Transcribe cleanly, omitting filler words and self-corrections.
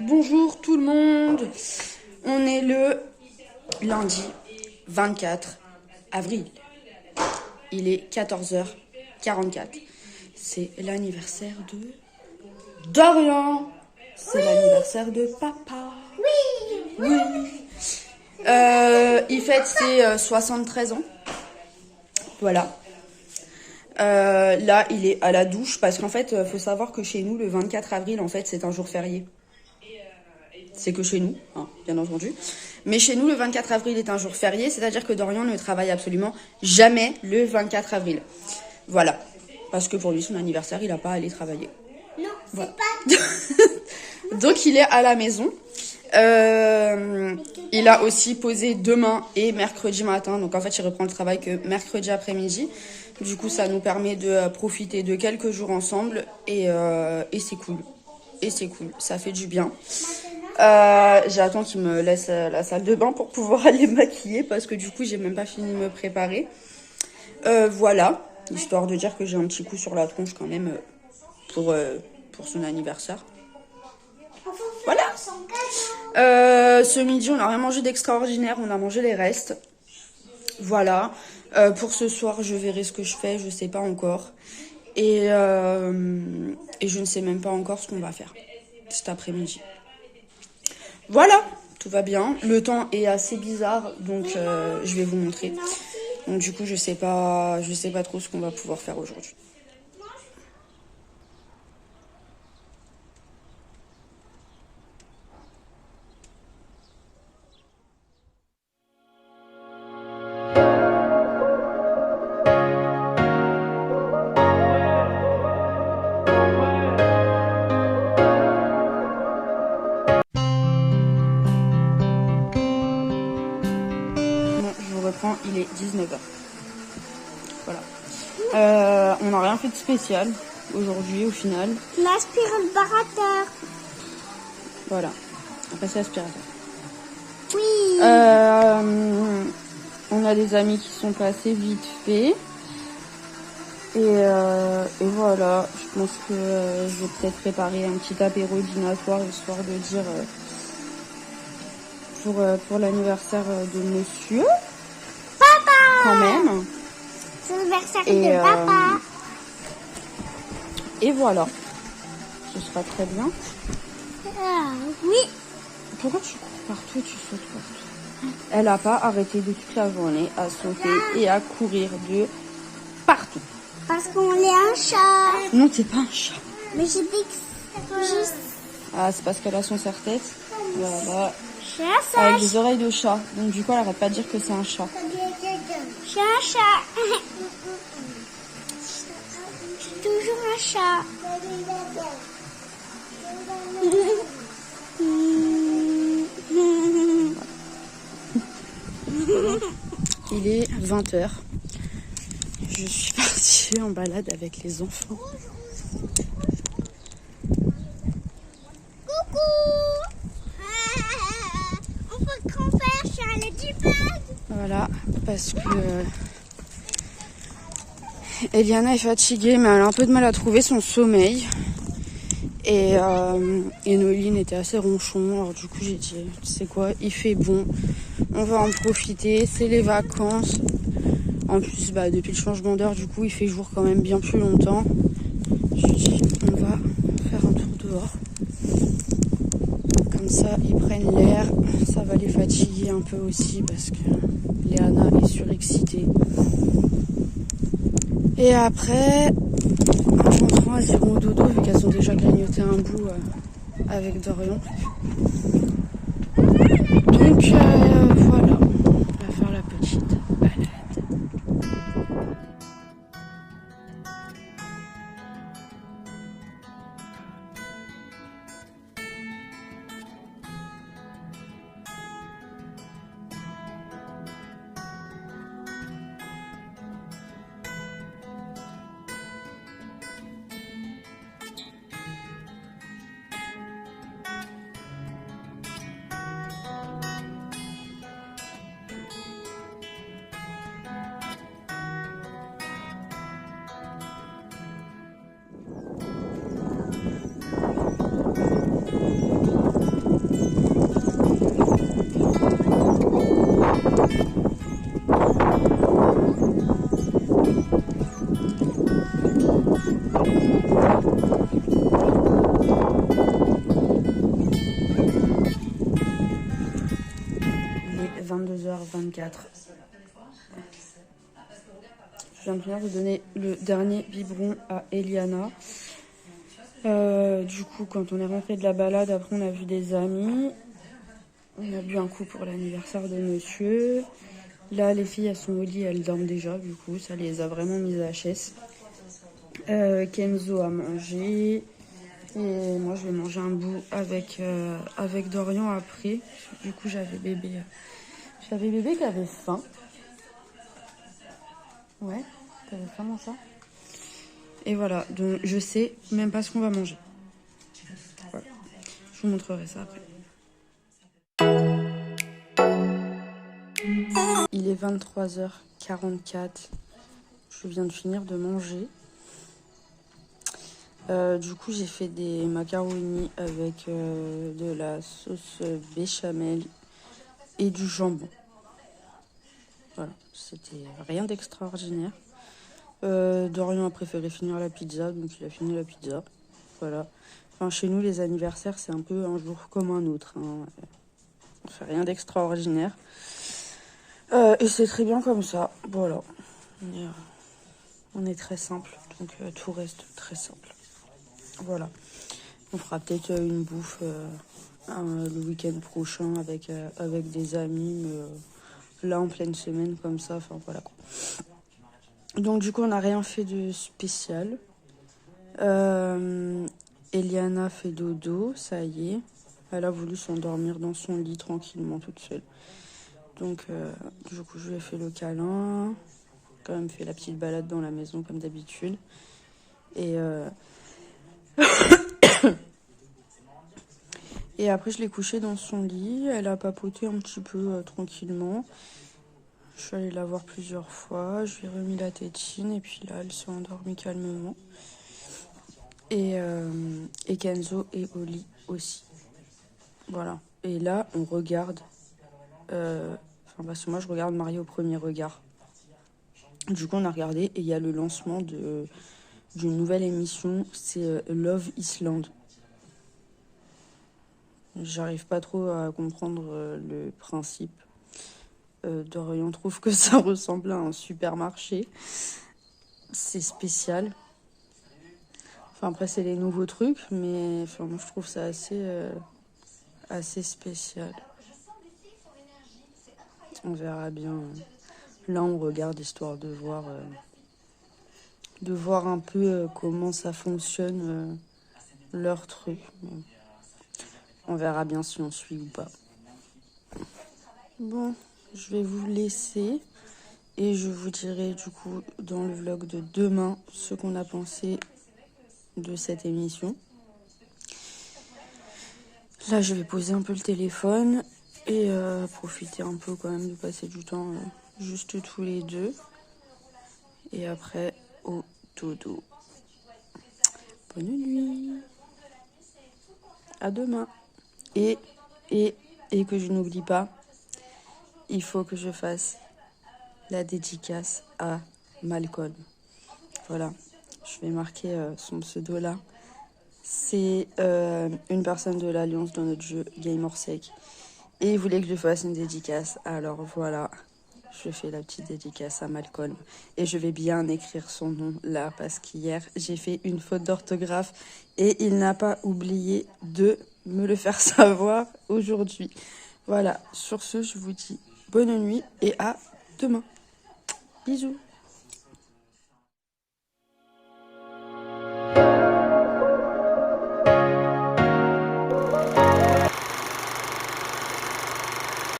Bonjour tout le monde. On est le lundi 24 avril. Il est 14h44. C'est l'anniversaire de Dorian. C'est l'anniversaire de papa. Oui. Il fête ses 73 ans. Voilà. Là, il est à la douche parce qu'en fait, faut savoir que chez nous, le 24 avril, en fait, c'est un jour férié. C'est que chez nous, hein, bien entendu. Mais chez nous, le 24 avril est un jour férié, c'est-à-dire que Dorian ne travaille absolument jamais le 24 avril. Voilà. Parce que pour lui, son anniversaire, il n'a pas à aller travailler. Non, voilà. c'est pas... Donc, il est à la maison. Il a aussi posé demain et mercredi matin. Donc, en fait, il reprend le travail que mercredi après-midi. Du coup, ça nous permet de profiter de quelques jours ensemble. Et c'est cool. Et c'est cool. Ça fait du bien. J'attends qu'il me laisse la salle de bain pour pouvoir aller maquiller parce que du coup j'ai même pas fini de me préparer. Voilà, histoire de dire que j'ai un petit coup sur la tronche quand même pour son anniversaire. Voilà. Ce midi on n'a rien mangé d'extraordinaire, on a mangé les restes. Voilà. Pour ce soir je verrai ce que je fais, je sais pas encore. Et je ne sais même pas encore ce qu'on va faire cet après-midi. Voilà, tout va bien. Le temps est assez bizarre, donc je vais vous montrer. Donc du coup, je sais pas trop ce qu'on va pouvoir faire aujourd'hui. Il est 19h. Voilà. On n'a rien fait de spécial aujourd'hui au final. L'aspirateur. Voilà. On va passer à l'aspirateur. Oui. On a des amis qui sont passés vite fait. Et voilà. Je pense que je vais peut-être préparer un petit apéro dînatoire histoire de dire pour l'anniversaire de monsieur. Quand même. C'est l'anniversaire de papa. Et voilà. Ce sera très bien. Oui. Pourquoi tu cours partout, tu sautes partout? Elle n'a pas arrêté de toute la journée à sauter et à courir de partout. Parce qu'on est un chat. Non, t'es pas un chat. Mais j'ai dit que juste... Ah, c'est parce qu'elle a son serre-tête. Voilà. Chat, avec des oreilles de chat. Donc du coup, elle arrête pas de dire que c'est un chat. Je suis un chat. Je suis toujours un chat. Il est 20h. Je suis partie en balade avec les enfants. Coucou. On peut grand-père, je suis à Ladybug. Voilà, parce que Eliana est fatiguée, mais elle a un peu de mal à trouver son sommeil. Et Noéline était assez ronchon, alors du coup j'ai dit, tu sais quoi, il fait bon, on va en profiter, c'est les vacances. En plus, depuis le changement d'heure, du coup, il fait jour quand même bien plus longtemps. Je dis, on va faire un tour dehors. Comme ça, ils prennent l'air. Ça va les fatiguer un peu aussi parce que Léana est surexcitée. Et après, en rentrant, elles iront au dodo vu qu'elles ont déjà grignoté un bout avec Dorian. Donc, voilà. On va faire la petite balade. Il est 22h24. Je viens de finir de donner le dernier biberon à Eliana. Du coup, quand on est rentré de la balade, après on a vu des amis. On a bu un coup pour l'anniversaire de monsieur. Là, les filles, elles sont au lit, elles dorment déjà. Du coup, ça les a vraiment mises à HS. Kenzo a mangé. Et moi, je vais manger un bout avec Dorian après. Du coup, j'avais bébé qui avait faim. Ouais, t'avais faim, mon chat. Et voilà, donc je sais même pas ce qu'on va manger. Voilà. Je vous montrerai ça après. Il est 23h44. Je viens de finir de manger. Du coup, j'ai fait des macaronis avec de la sauce béchamel et du jambon. Voilà, c'était rien d'extraordinaire. Dorian a préféré finir la pizza, donc il a fini la pizza. Voilà. Enfin, chez nous, les anniversaires, c'est un peu un jour comme un autre. Hein. On fait rien d'extraordinaire. Et c'est très bien comme ça. Voilà. On est très simple, donc tout reste très simple. Voilà. On fera peut-être une bouffe le week-end prochain avec des amis. Là, en pleine semaine, comme ça. Enfin, voilà quoi. Donc, du coup, on n'a rien fait de spécial. Eliana fait dodo, ça y est. Elle a voulu s'endormir dans son lit tranquillement toute seule. Donc, du coup, je lui ai fait le câlin. Quand même fait la petite balade dans la maison comme d'habitude. Et et après, je l'ai couchée dans son lit. Elle a papoté un petit peu tranquillement. Je suis allée la voir plusieurs fois. Je lui ai remis la tétine. Et puis là, elle s'est endormie calmement. Et Kenzo est au lit aussi. Voilà. Et là, on regarde. Parce que moi, je regarde Marié au premier regard. Du coup, on a regardé et il y a le lancement d'une nouvelle émission. C'est Love Island. J'arrive pas trop à comprendre le principe. Dorian trouve que ça ressemble à un supermarché. C'est spécial. Enfin, après, c'est les nouveaux trucs, mais enfin, moi, je trouve ça assez spécial. On verra bien. Là, on regarde histoire de voir un peu comment ça fonctionne, leur truc. On verra bien si on suit ou pas. Bon, je vais vous laisser et je vous dirai du coup dans le vlog de demain ce qu'on a pensé de cette émission. Là, je vais poser un peu le téléphone et profiter un peu quand même de passer du temps juste tous les deux. Et après, au dodo. Bonne nuit. À demain. Et que je n'oublie pas, il faut que je fasse la dédicace à Malcolm. Voilà, je vais marquer son pseudo là. C'est une personne de l'Alliance dans notre jeu Game Orsec. Et il voulait que je fasse une dédicace. Alors voilà, je fais la petite dédicace à Malcolm. Et je vais bien écrire son nom là, parce qu'hier, j'ai fait une faute d'orthographe. Et il n'a pas oublié de me le faire savoir aujourd'hui. Voilà, sur ce, je vous dis bonne nuit et à demain. Bisous.